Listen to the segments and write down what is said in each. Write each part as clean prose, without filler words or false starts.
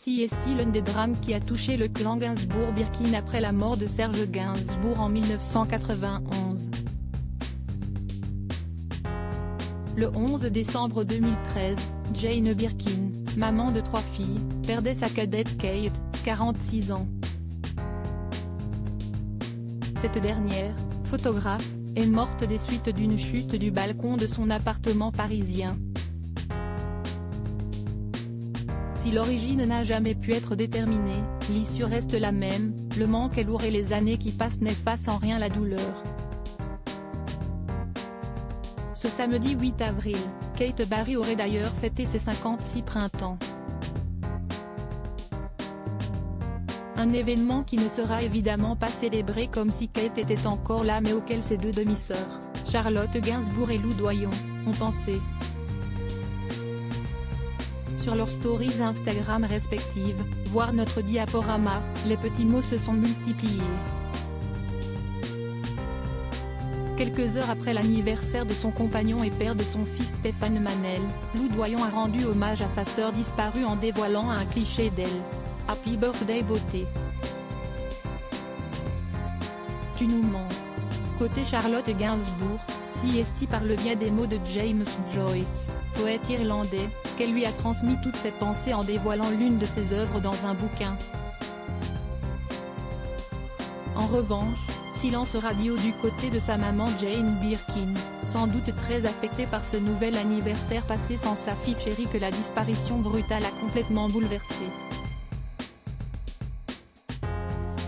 Si est-il l'un des drames qui a touché le clan Gainsbourg-Birkin après la mort de Serge Gainsbourg en 1991. Le 11 décembre 2013, Jane Birkin, maman de 3 filles, perdait sa cadette Kate, 46 ans. Cette dernière, photographe, est morte des suites d'une chute du balcon de son appartement parisien. Si l'origine n'a jamais pu être déterminée, l'issue reste la même, le manque est lourd et les années qui passent n'effacent en rien la douleur. Ce samedi 8 avril, Kate Barry aurait d'ailleurs fêté ses 56 printemps. Un événement qui ne sera évidemment pas célébré comme si Kate était encore là mais auquel ses 2 demi-sœurs, Charlotte Gainsbourg et Lou Doyon, ont pensé. Sur leurs stories Instagram respectives, voire notre diaporama, les petits mots se sont multipliés. Quelques heures après l'anniversaire de son compagnon et père de son fils Stéphane Manel, Lou Doyon a rendu hommage à sa sœur disparue en dévoilant un cliché d'elle. « Happy birthday beauté. Tu nous mens ». Côté Charlotte Gainsbourg, si est par le biais des mots de James Joyce, poète irlandais, qu'elle lui a transmis toutes ses pensées en dévoilant l'une de ses œuvres dans un bouquin. En revanche, silence radio du côté de sa maman Jane Birkin, sans doute très affectée par ce nouvel anniversaire passé sans sa fille chérie que la disparition brutale a complètement bouleversée.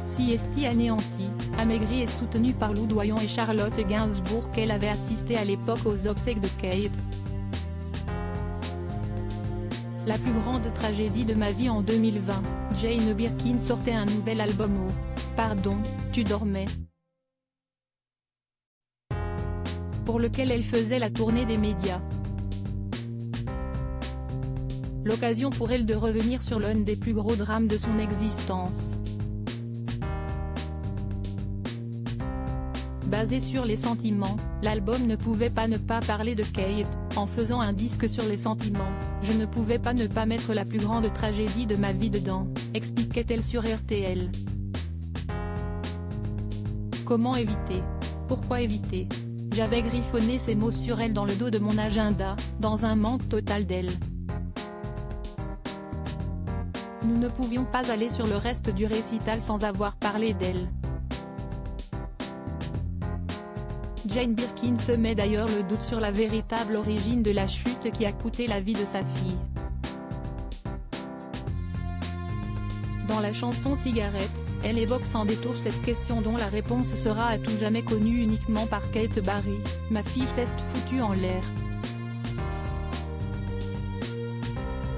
Si est anéantie, amaigrie et soutenue par Lou Doyon et Charlotte Gainsbourg qu'elle avait assisté à l'époque aux obsèques de Kate. La plus grande tragédie de ma vie en 2020, Jane Birkin sortait un nouvel album au « Pardon, tu dormais », pour lequel elle faisait la tournée des médias. L'occasion pour elle de revenir sur l'un des plus gros drames de son existence. Basé sur les sentiments, l'album ne pouvait pas ne pas parler de Kate. En faisant un disque sur les sentiments, je ne pouvais pas ne pas mettre la plus grande tragédie de ma vie dedans, expliquait-elle sur RTL. Comment éviter? Pourquoi éviter? J'avais griffonné ces mots sur elle dans le dos de mon agenda, dans un manque total d'elle. Nous ne pouvions pas aller sur le reste du récital sans avoir parlé d'elle. Jane Birkin se met d'ailleurs le doute sur la véritable origine de la chute qui a coûté la vie de sa fille. Dans la chanson Cigarette, elle évoque sans détour cette question dont la réponse sera à tout jamais connue uniquement par Kate Barry, « Ma fille s'est foutue en l'air.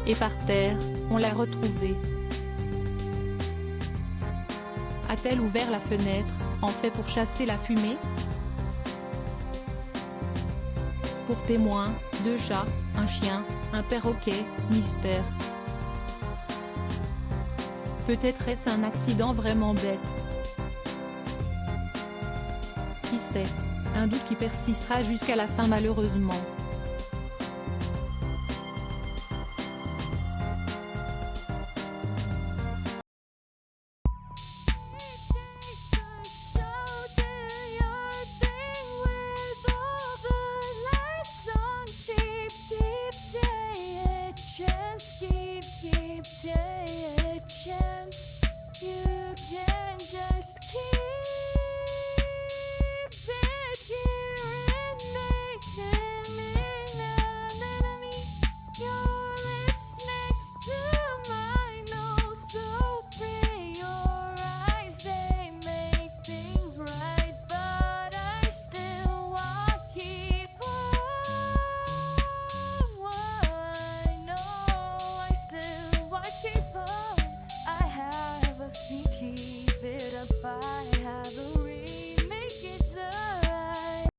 Et par terre, on l'a retrouvée. A-t-elle ouvert la fenêtre, en fait pour chasser la fumée ? Pour témoins, 2 chats, un chien, un perroquet, mystère. Peut-être est-ce un accident vraiment bête. Qui sait? Un doute qui persistera jusqu'à la fin malheureusement.